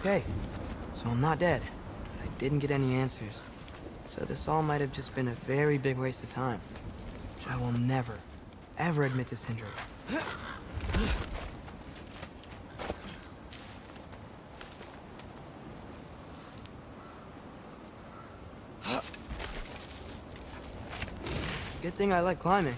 Okay, so I'm not dead, but I didn't get any answers. So this all might have just been a very big waste of time, which I will never, ever admit to Sindri. Good thing I like climbing.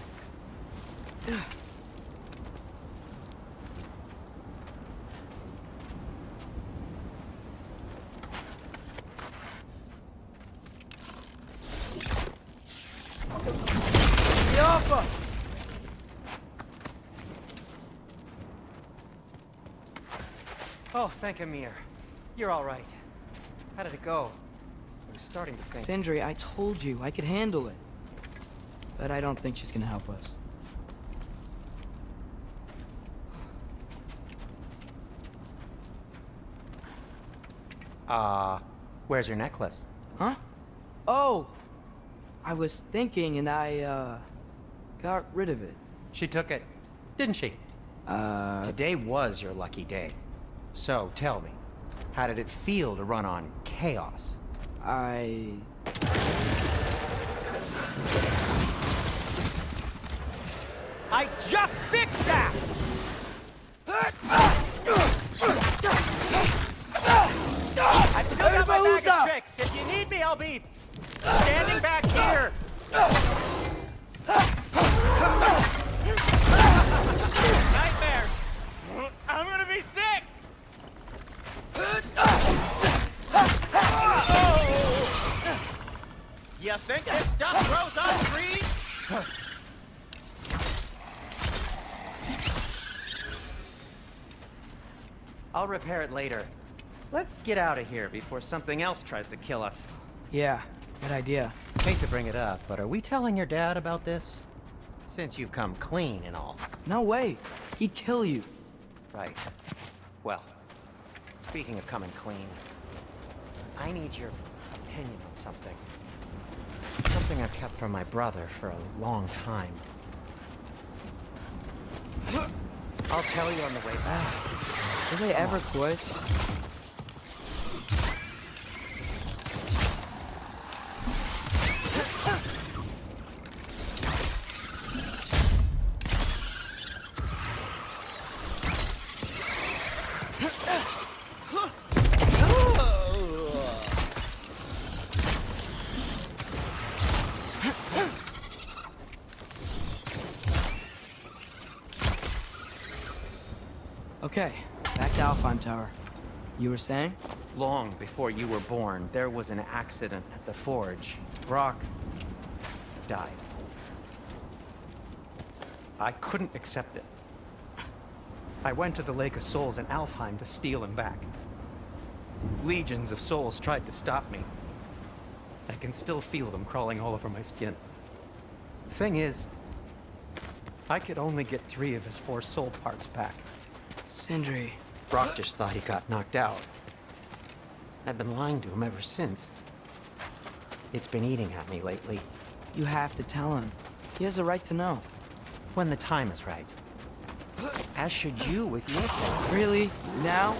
Oh, thank Amir. You're all right. How did it go? I was starting to think... Sindri, I told you I could handle it. But I don't think she's gonna help us. Where's your necklace? Huh? Oh! I was thinking and I, got rid of it. She took it, didn't she? Today was your lucky day. So, tell me, how did it feel to run on chaos? I just fixed that! I've still got my bag of tricks. If you need me, I'll be standing back here. Nightmares. I'm gonna be sick. You think this stuff grows on trees? I'll repair it later. Let's get out of here before something else tries to kill us. yeah, good idea. Hate to bring it up, but are we telling your dad about this? Since you've come clean and all. No way. He'd kill you. Right. Well, speaking of coming clean, I need your opinion on something. Something I've kept from my brother for a long time. I'll tell you on the way back. Will they ever quit? Okay, back to Alfheim Tower. You were saying? Long before you were born, there was an accident at the forge. Brock died. I couldn't accept it. I went to the Lake of Souls in Alfheim to steal him back. Legions of souls tried to stop me. I can still feel them crawling all over my skin. Thing is, I could only get 3 of his 4 soul parts back. Sindri. Brock just thought he got knocked out. I've been lying to him ever since. It's been eating at me lately. You have to tell him. He has a right to know. When the time is right. As should you with your thing. Really? Now?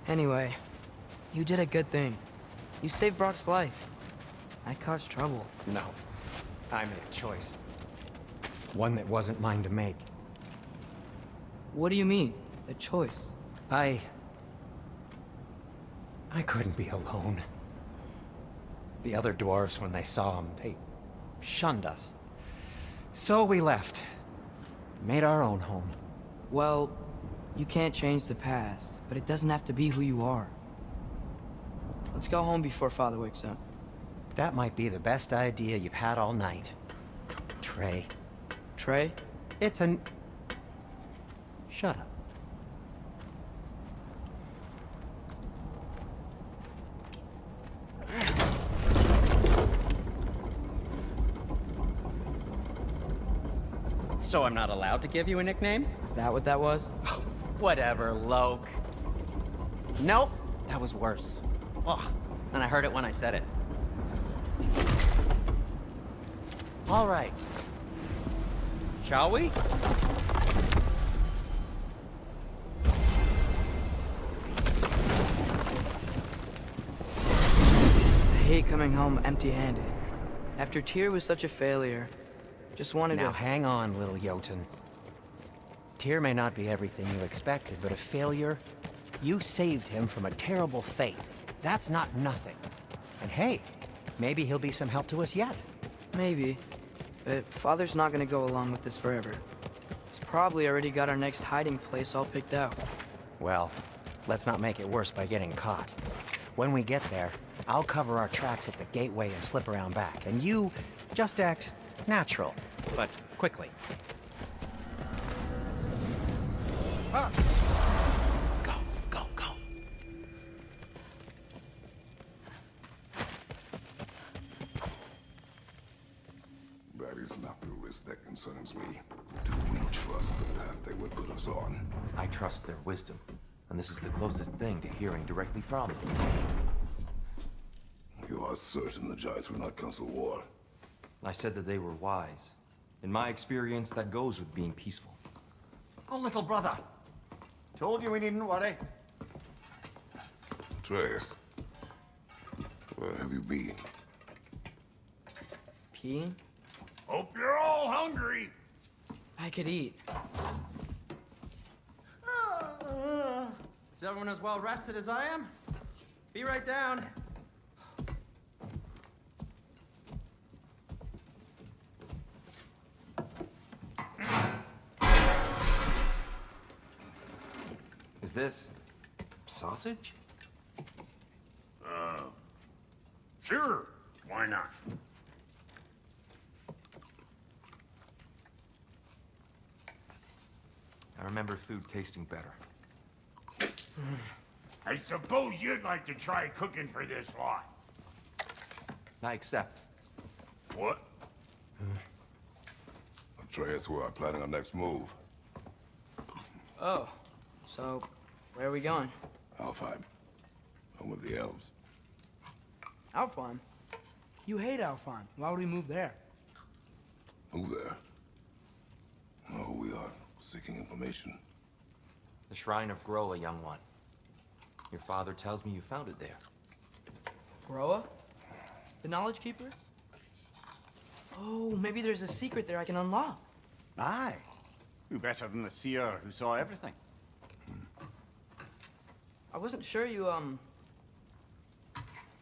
Anyway, you did a good thing. You saved Brock's life. I caused trouble. No. I made a choice. One that wasn't mine to make. What do you mean? A choice? I couldn't be alone. The other dwarves, when they saw him, they shunned us. So we left. Made our own home. Well, you can't change the past, but it doesn't have to be who you are. Let's go home before Father wakes up. That might be the best idea you've had all night. Trey. Trey? It's an... Shut up. So I'm not allowed to give you a nickname? Is that what that was? Whatever, Loke. Nope, that was worse. Ugh, and I heard it when I said it. All right. Shall we? I hate coming home empty-handed. After Tyr was such a failure, just wanted Now to... hang on, little Jotun. Tyr may not be everything you expected, but a failure? You saved him from a terrible fate. That's not nothing. And hey, maybe he'll be some help to us yet. Maybe. But Father's not gonna go along with this forever. He's probably already got our next hiding place all picked out. Well, let's not make it worse by getting caught. When we get there, I'll cover our tracks at the gateway and slip around back. And you just act natural, but quickly. Ah. Go, go, go. That is not the risk that concerns me. Do we trust the path they would put us on? I trust their wisdom, and this is the closest thing to hearing directly from them. You are certain the Giants were not Council War? I said that they were wise. In my experience, that goes with being peaceful. Oh, little brother. Told you we needn't worry. Atreus, where have you been? Peeing? Hope you're all hungry. I could eat. Is everyone as well rested as I am? Be right down. Is this sausage? Sure. Why not? I remember food tasting better. I suppose you'd like to try cooking for this lot. I accept. What? Atreus, we are planning our next move. Oh, so where are we going? Alfheim, home of the elves. Alfheim? You hate Alfheim. Why would we move there? Who there? No, we are seeking information. The Shrine of Groa, young one. Your father tells me you found it there. Groa? The Knowledge Keeper? Oh, maybe there's a secret there I can unlock. Aye. Who better than the seer who saw everything? I wasn't sure you,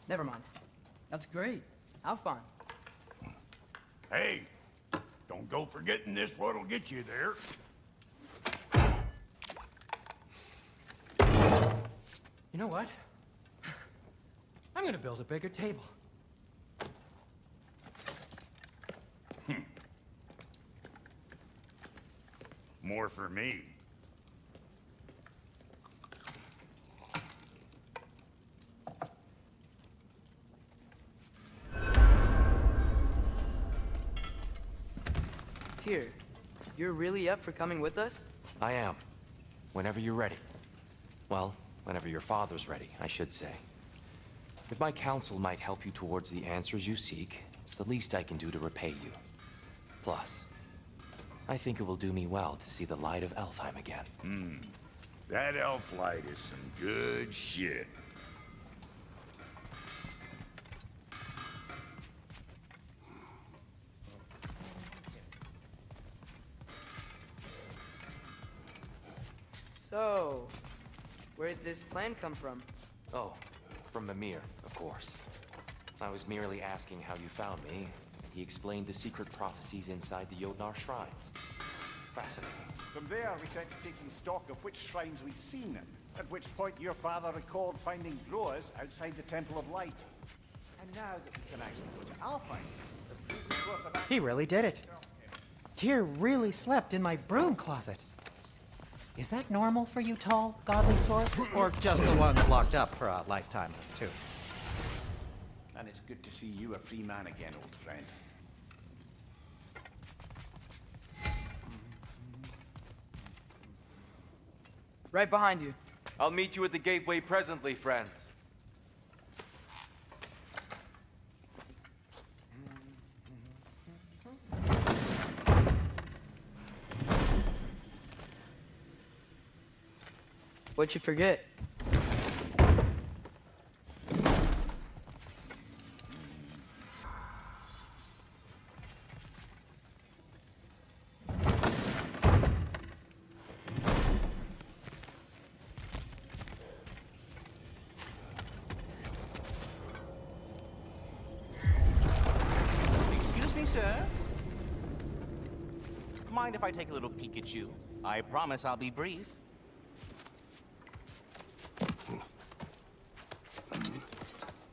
Never mind. That's great. Alfheim. Hey, don't go forgetting this what'll get you there. You know what? I'm gonna build a bigger table. More for me. Tyr, you're really up for coming with us? I am. Whenever you're ready. Well, whenever your father's ready, I should say. If my counsel might help you towards the answers you seek, it's the least I can do to repay you. Plus, I think it will do me well to see the light of Alfheim again. That elf light is some good shit. So, where'd this plan come from? Oh, from Mimir, of course. I was merely asking how you found me. He explained the secret prophecies inside the Jotnar shrines. Fascinating. From there, we set to taking stock of which shrines we'd seen, at which point your father recalled finding Groas outside the Temple of Light. And now that we can actually go to Alfheim, the proof is worth about... He really did it. Tyr really slept in my broom closet. Is that normal for you tall, godly sorts? Or just the ones locked up for a lifetime or two? And it's good to see you a free man again, old friend. Right behind you. I'll meet you at the gateway presently, friends. What'd you forget? Excuse me, sir. Mind if I take a little peek at you? I promise I'll be brief.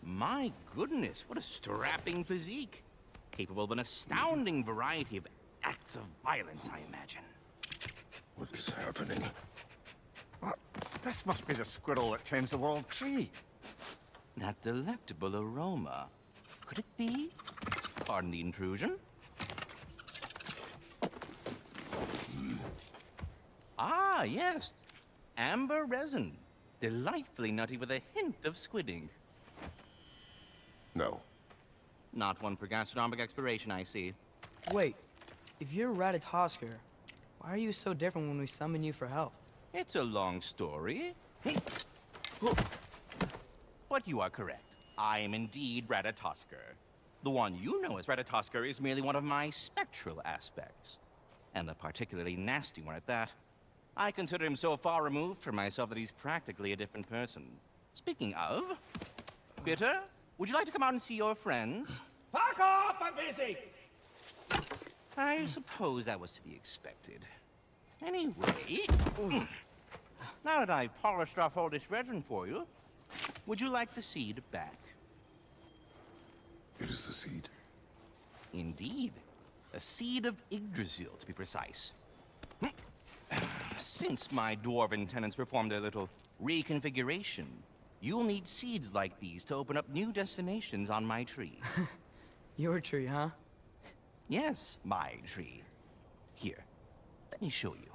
My goodness, what a strapping physique. Capable of an astounding variety of acts of violence, I imagine. What is happening? This must be the squirrel that tends the world tree. That delectable aroma. Could it be? Pardon the intrusion. Ah, yes. Amber resin. Delightfully nutty with a hint of squidding. No. Not one for gastronomic exploration, I see. Wait, if you're Ratatosker, why are you so different when we summon you for help? It's a long story. But you are correct. I am indeed Ratatosker. The one you know as Ratatosker is merely one of my spectral aspects. And a particularly nasty one at that. I consider him so far removed from myself that he's practically a different person. Speaking of... Bitter, would you like to come out and see your friends? Fuck off! I'm busy! I suppose that was to be expected. Anyway... Now that I've polished off all this resin for you, would you like the seed back? It is the seed. Indeed. A seed of Yggdrasil, to be precise. Since my dwarven tenants performed their little reconfiguration, you'll need seeds like these to open up new destinations on my tree. Your tree, huh? Yes, my tree. Here, let me show you.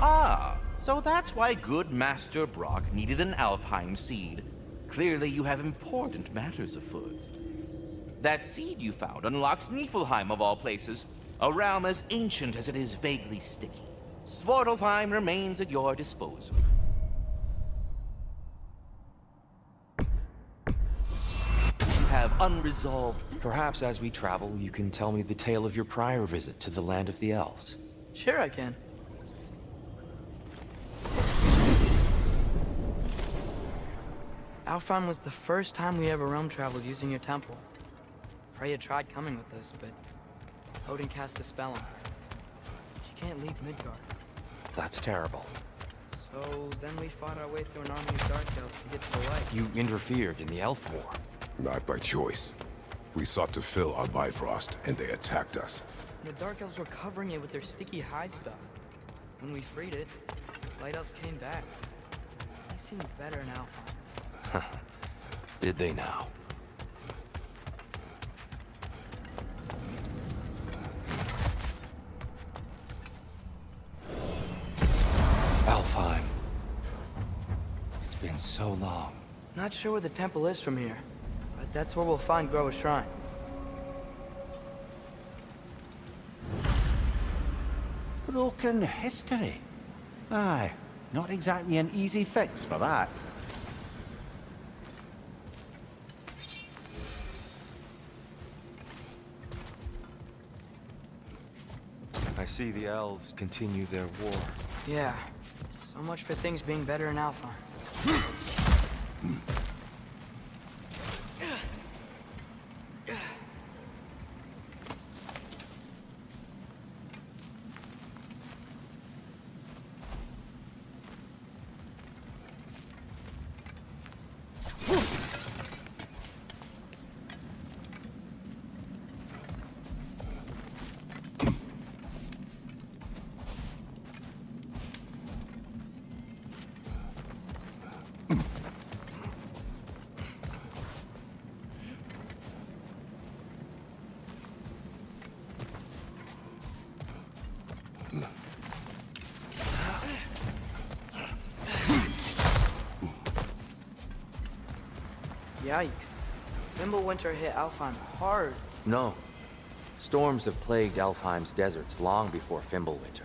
Ah, so that's why good Master Brock needed an Alfheim seed. Clearly you have important matters afoot. That seed you found unlocks Niflheim of all places, a realm as ancient as it is vaguely sticky. Svartalfheim remains at your disposal. You have unresolved... Perhaps as we travel, you can tell me the tale of your prior visit to the land of the elves. Sure I can. Alfheim was the first time we ever realm traveled using your temple. Freya tried coming with us, but Odin cast a spell on her. She can't leave Midgard. That's terrible. So then we fought our way through an army of dark elves to get to the light. You interfered in the elf war. Not by choice. We sought to fill our Bifrost, and they attacked us. The dark elves were covering it with their sticky hide stuff. When we freed it, light elves came back. They seemed better in Alfheim. Did they now? Alfheim. It's been so long. Not sure where the temple is from here, but that's where we'll find Groa's shrine. Broken history. Aye, not exactly an easy fix for that. I see the elves continue their war. Yeah, so much for things being better in Alfheim. Yikes. Fimbulwinter hit Alfheim hard. No. Storms have plagued Alfheim's deserts long before Fimbulwinter.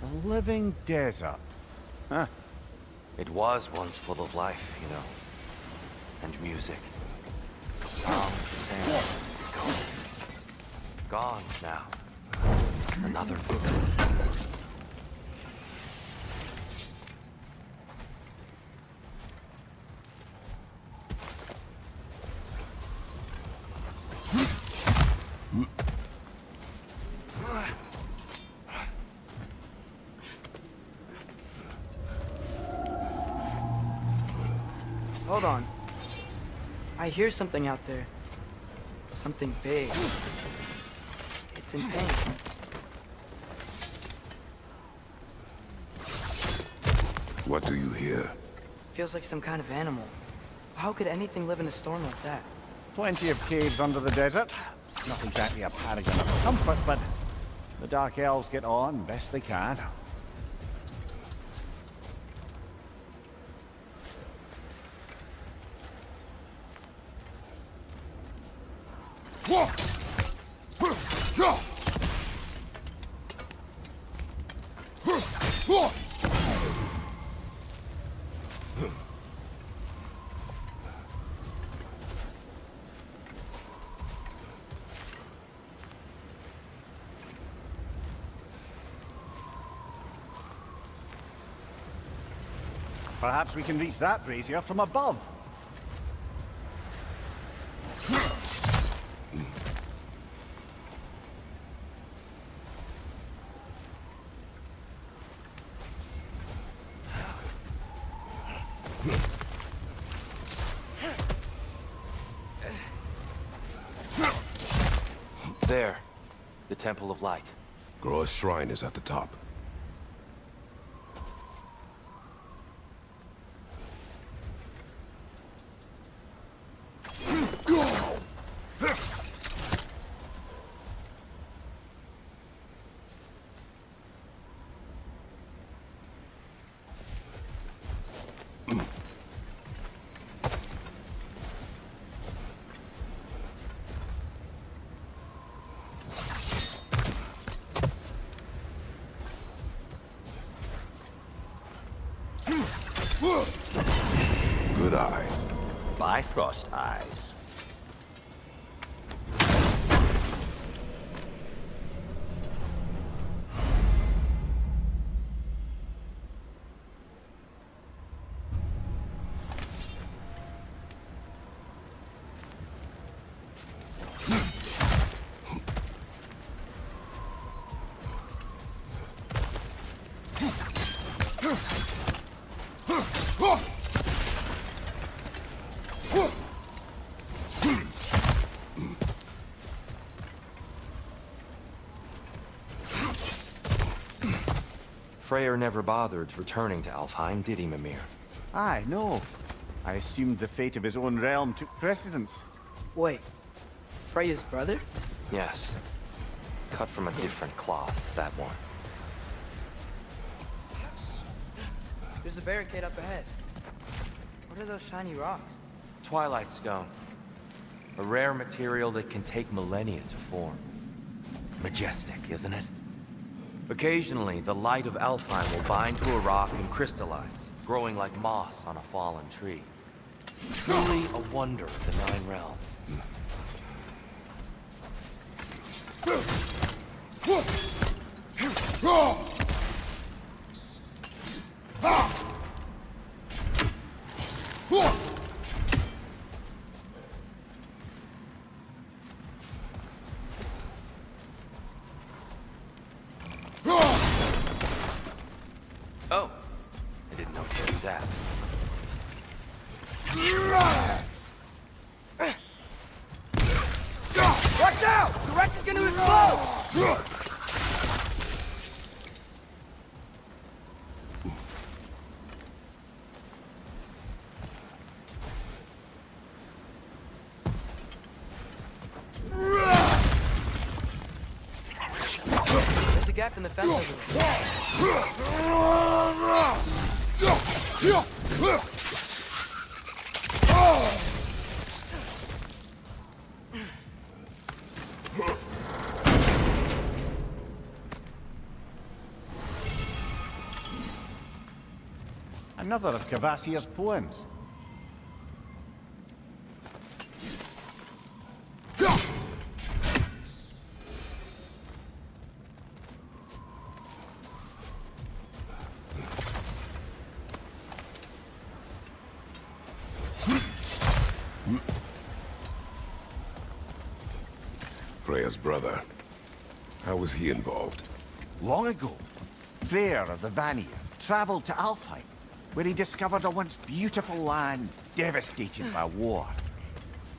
The living desert. Huh. It was once full of life, you know. And music. Songs, sounds. Gone now. Another village. Hold on. I hear something out there. Something big. It's in pain. What do you hear? Feels like some kind of animal. How could anything live in a storm like that? Plenty of caves under the desert. Not exactly a paragon of comfort, but the Dark Elves get on best they can. Perhaps we can reach that brazier from above. There. The Temple of Light. Groa's shrine is at the top. Good eye. Bifrost eyes. Freyr never bothered returning to Alfheim, did he, Mimir? Aye, no. I assumed the fate of his own realm took precedence. Wait. Freya's brother? Yes. Cut from a different cloth, that one. There's a barricade up ahead. What are those shiny rocks? Twilight Stone. A rare material that can take millennia to form. Majestic, isn't it? Occasionally, the light of Alfheim will bind to a rock and crystallize, growing like moss on a fallen tree. Truly a wonder of the Nine Realms. Oh, I didn't know you could do that. Watch out! The wreck is gonna explode! There's a gap in the fence over there. Another of Cavassier's poems. Freya's brother. How was he involved? Long ago, Freyr of the Vanir traveled to Alfheim, where he discovered a once beautiful land devastated by war.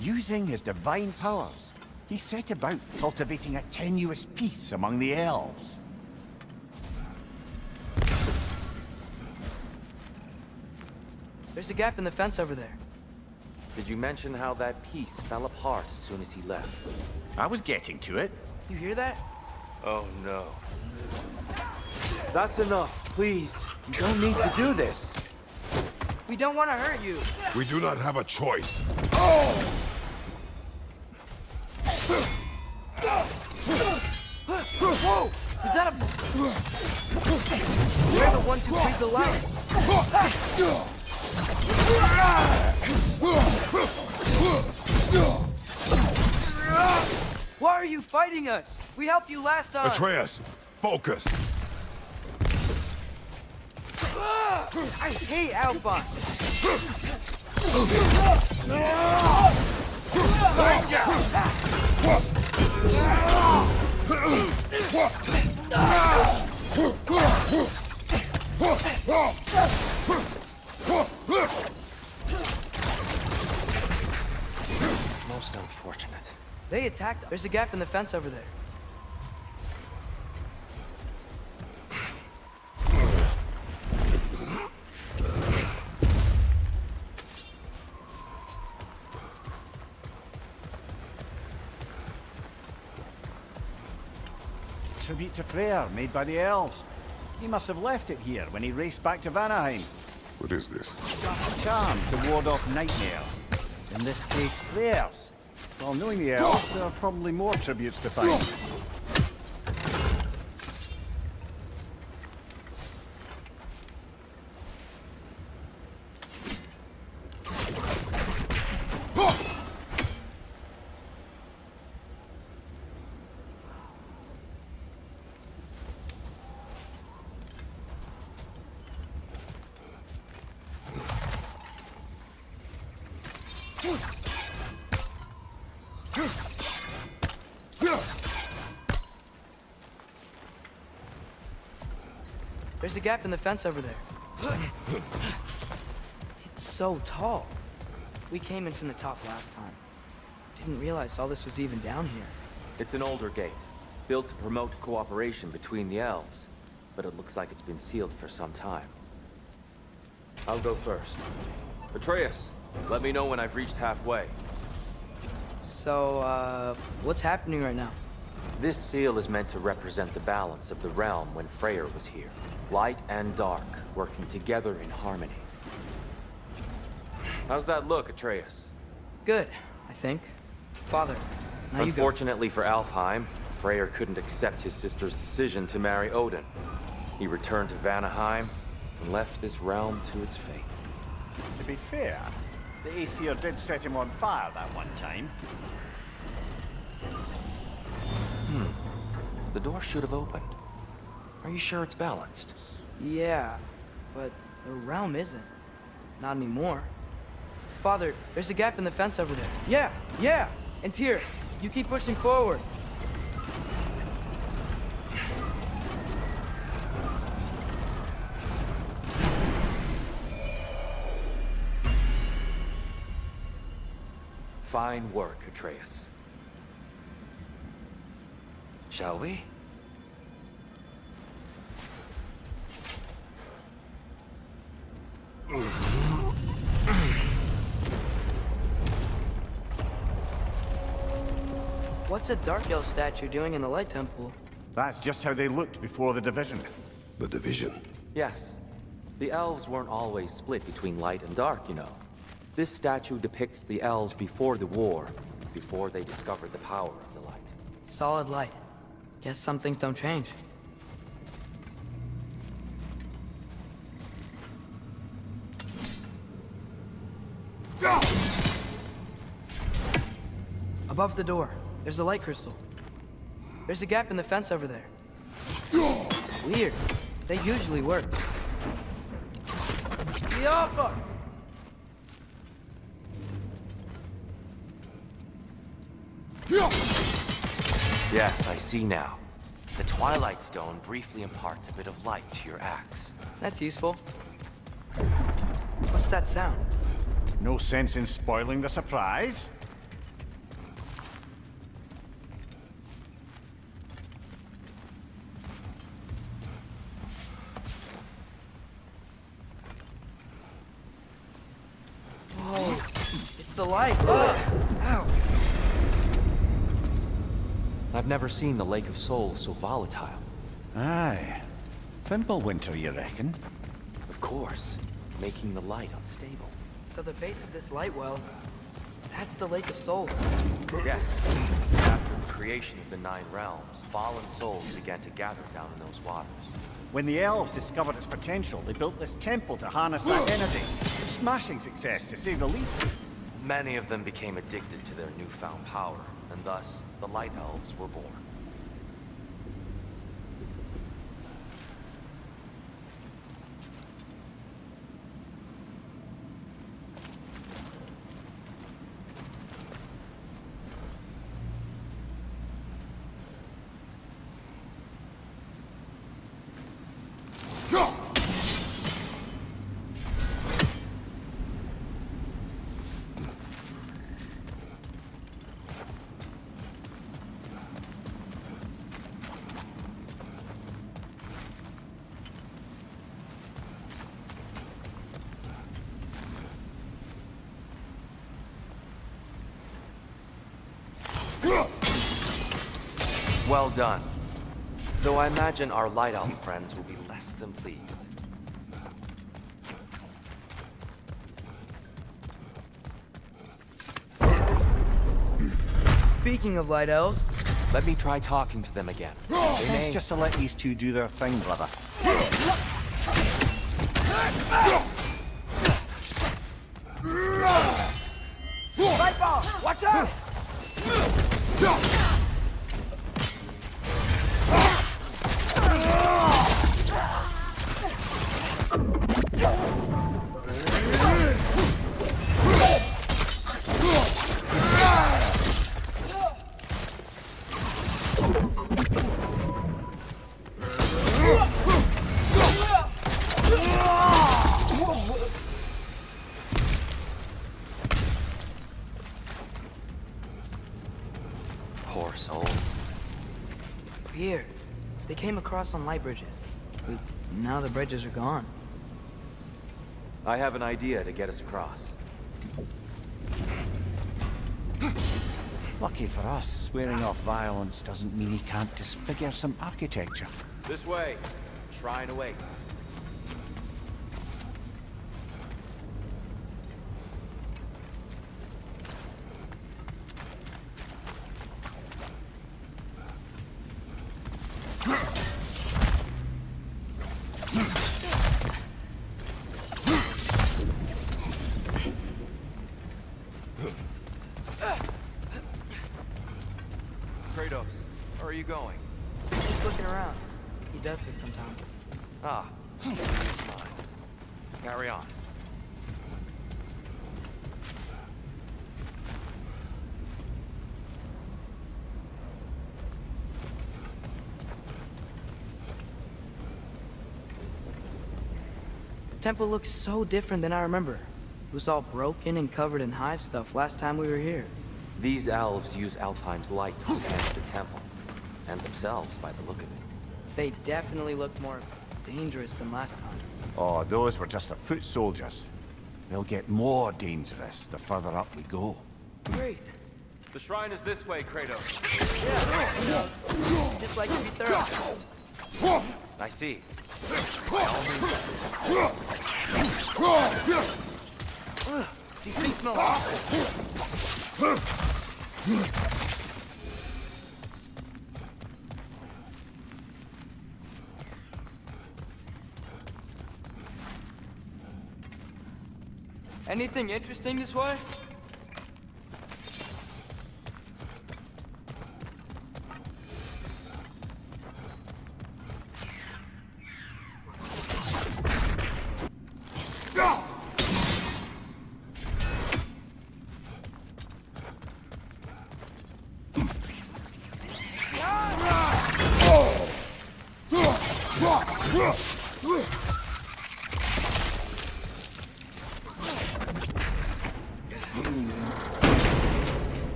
Using his divine powers, he set about cultivating a tenuous peace among the elves. There's a gap in the fence over there. Did you mention how that piece fell apart as soon as he left? I was getting to it. You hear that? Oh no. That's enough, please. You don't need to do this. We don't want to hurt you. We do not have a choice. Whoa! Is that a... We're the ones who breathe the light. Why are you fighting us? We helped you last time. Atreus, focus. I hate Alphonse. Most unfortunate. They attacked us. There's a gap in the fence over there. Tribute to Freyr, made by the elves. He must have left it here when he raced back to Vanaheim. What is this? A charm to ward off nightmares. In this case, Freyr's. Well, knowing the elves, there are probably more tributes to find. There's a gap in the fence over there. It's so tall. We came in from the top last time. Didn't realize all this was even down here. It's an older gate, built to promote cooperation between the elves, but it looks like it's been sealed for some time. I'll go first. Atreus, let me know when I've reached halfway. So, what's happening right now? This seal is meant to represent the balance of the realm when Freyr was here. Light and dark, working together in harmony. How's that look, Atreus? Good, I think. Father, now you go. Unfortunately for Alfheim, Freyr couldn't accept his sister's decision to marry Odin. He returned to Vanaheim and left this realm to its fate. To be fair, the Aesir did set him on fire that one time. The door should have opened. Are you sure it's balanced? Yeah, but the realm isn't. Not anymore. Father, there's a gap in the fence over there. Yeah! And Tyr, you keep pushing forward. Fine work, Atreus. Shall we? What's a Dark Elf statue doing in the Light Temple? That's just how they looked before the division. The division. Yes. The elves weren't always split between light and dark, you know. This statue depicts the elves before the war, before they discovered the power of the light. Solid light. Guess some things don't change. Above the door, there's a light crystal. There's a gap in the fence over there. Weird. They usually work. Yoppa! Yes, I see now. The Twilight Stone briefly imparts a bit of light to your axe. That's useful. What's that sound? No sense in spoiling the surprise. Whoa, it's the light. Ugh. Ow. I've never seen the Lake of Souls so volatile. Aye. Winter, you reckon? Of course, making the light unstable. So the base of this light well, that's the Lake of Souls. Yes. After the creation of the Nine Realms, fallen souls began to gather down in those waters. When the elves discovered its potential, they built this temple to harness that energy. Smashing success, to say the least. Many of them became addicted to their newfound power, and thus, the Light Elves were born. Well done. Though I imagine our Light Elf friends will be less than pleased. Speaking of light elves, Let me try talking to them again. It's just to let these two do their thing, brother. Light ball! Watch out! Poor souls. weird. They came across on light bridges. But now the bridges are gone. I have an idea to get us across. Lucky for us, swearing off violence doesn't mean he can't disfigure some architecture. This way. Shrine awaits. Kratos, where are you going? Just looking around. He does this sometimes. Ah, he's fine. Carry on. The temple looks so different than I remember. It was all broken and covered in hive stuff last time we were here. These elves use Alfheim's light to enhance the temple, and themselves by the look of it. They definitely looked more dangerous than last time. Oh, those were just the foot soldiers. They'll get more dangerous the further up we go. Great. The shrine is this way, Kratos. Yeah. just like to be thorough. I see. These things smell awful. Anything interesting this way?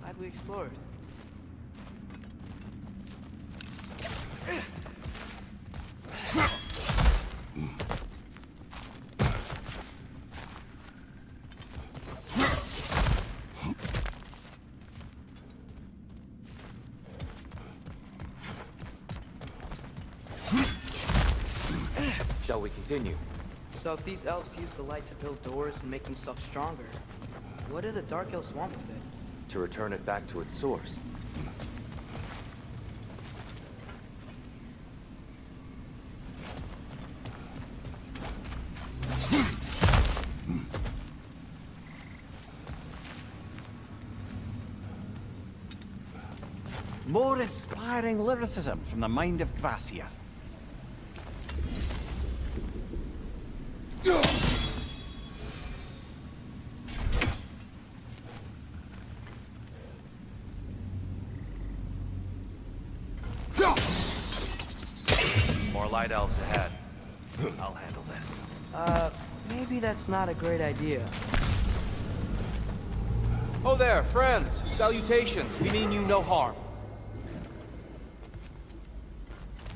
Glad we explored. Shall we continue? So if these elves use the light to build doors and make themselves stronger, what do the dark elves want with it? To return it back to its source. More inspiring lyricism from the mind of Gracia. More light elves ahead. I'll handle this. Maybe that's not a great idea. Oh there, friends! Salutations! We mean you no harm.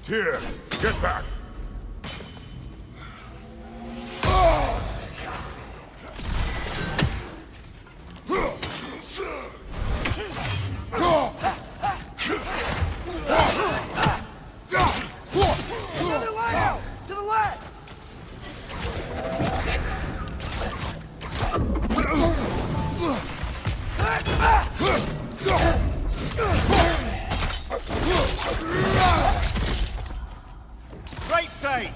Tyr, get back! To the left! Right side!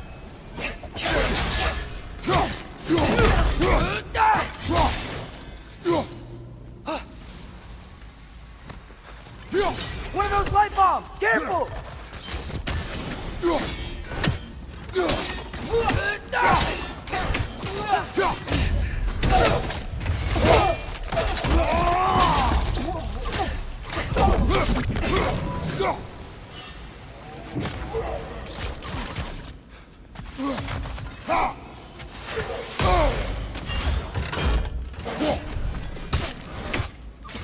One of those light bombs! Careful!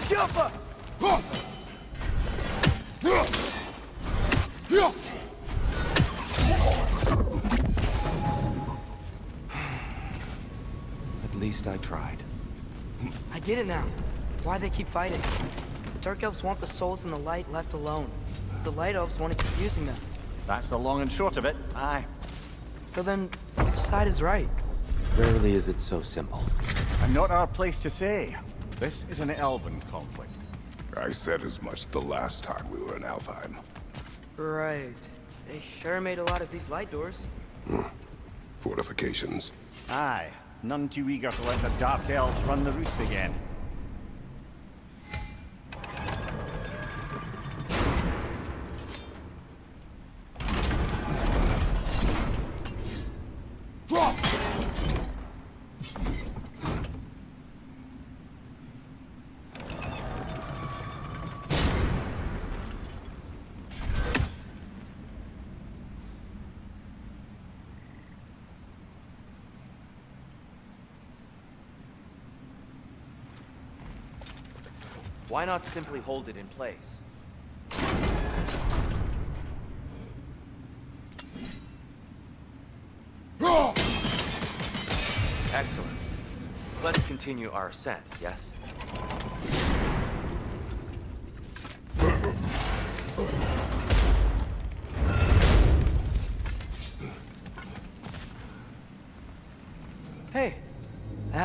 Jumper! At least I tried. I get it now. Why they keep fighting. The dark elves want the souls in the light left alone. The light elves want to keep using them. That's the long and short of it. Aye. So then, which side is right? Rarely is it so simple. And not our place to say. This is an elven conflict. I said as much the last time we were in Alfheim. Right. They sure made a lot of these light doors. Fortifications. Aye. None too eager to let the Dark Elves run the roost again. Why not simply hold it in place? Excellent. Let's continue our ascent, yes?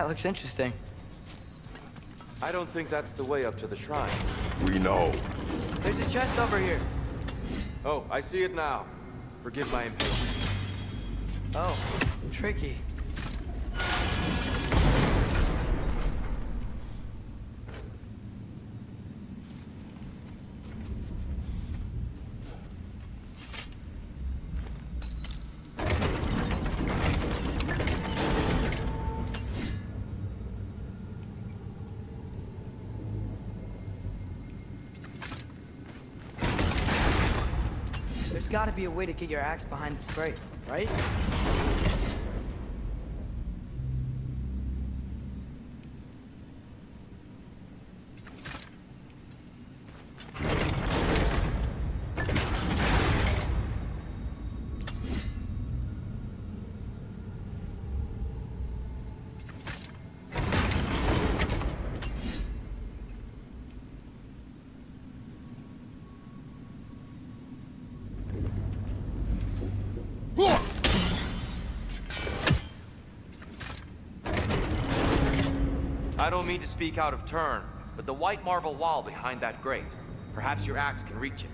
That looks interesting. I don't think that's the way up to the shrine. We know. There's a chest over here. Oh, I see it now. Forgive my impatience. Oh, tricky. There's gotta be a way to get your axe behind this crate, right? I don't mean to speak out of turn, but the white marble wall behind that grate, perhaps your axe can reach it.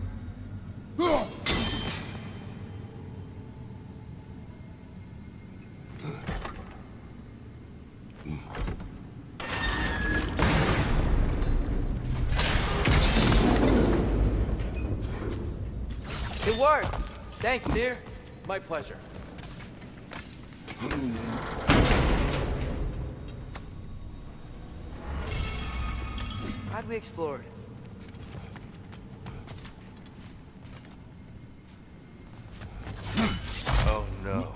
It worked! Thanks, dear. My pleasure. How'd we explore it? Oh no.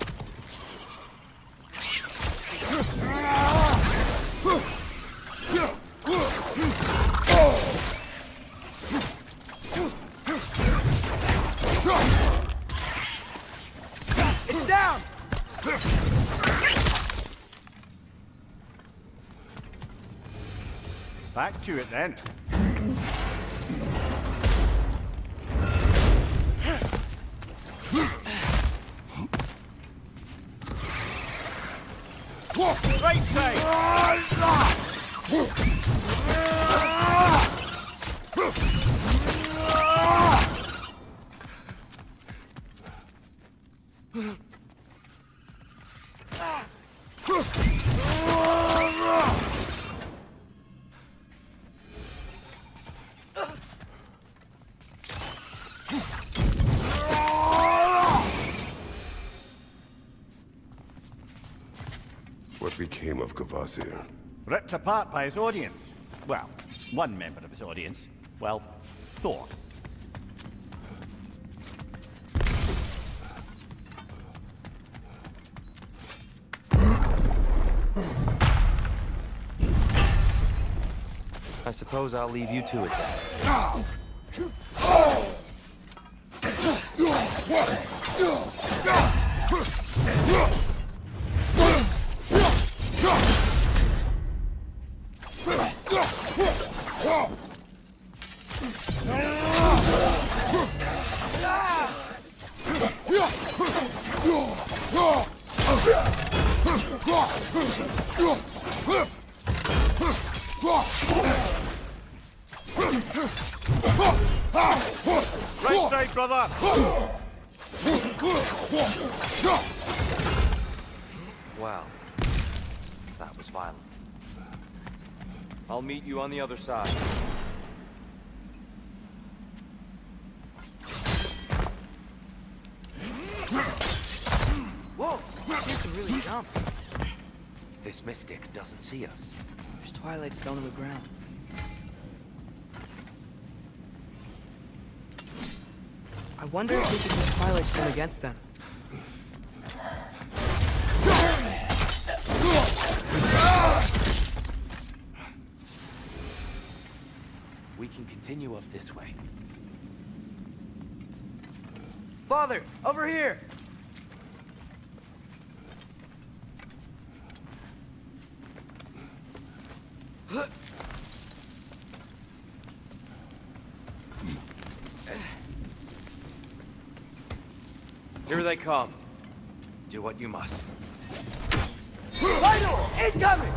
It's down! Back to it then. Right side! What became of Kvasir? Ripped apart by his audience. Well, one member of his audience. Well, thought. I suppose I'll leave you to it then. Right side, brother! Wow. That was violent. I'll meet you on the other side. Whoa! You can really jump. This mystic doesn't see us. There's twilight stone on the ground. I wonder if we could use twilight stone against them. We can continue up this way. Father, over here! Here they come. Do what you must. Vital! Incoming!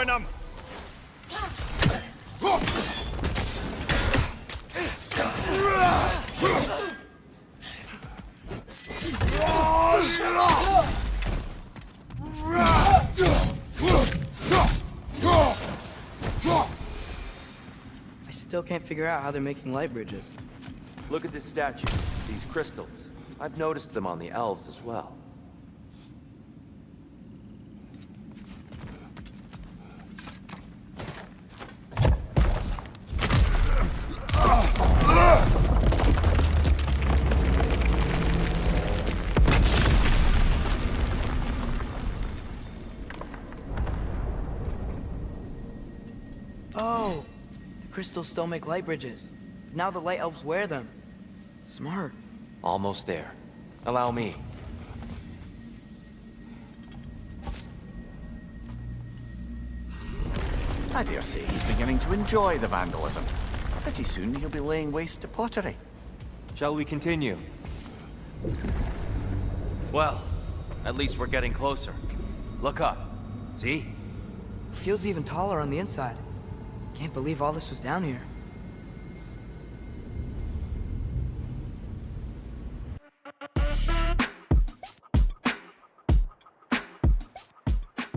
following them! I still can't figure out how they're making light bridges. Look at this statue, these crystals. I've noticed them on the elves as well. Oh, the crystals still make light bridges. Now the light elves wear them. Smart. Almost there. Allow me. I dare say he's beginning to enjoy the vandalism. Pretty soon he'll be laying waste to pottery. Shall we continue? Well, at least we're getting closer. Look up. See? Feels even taller on the inside. Can't believe all this was down here.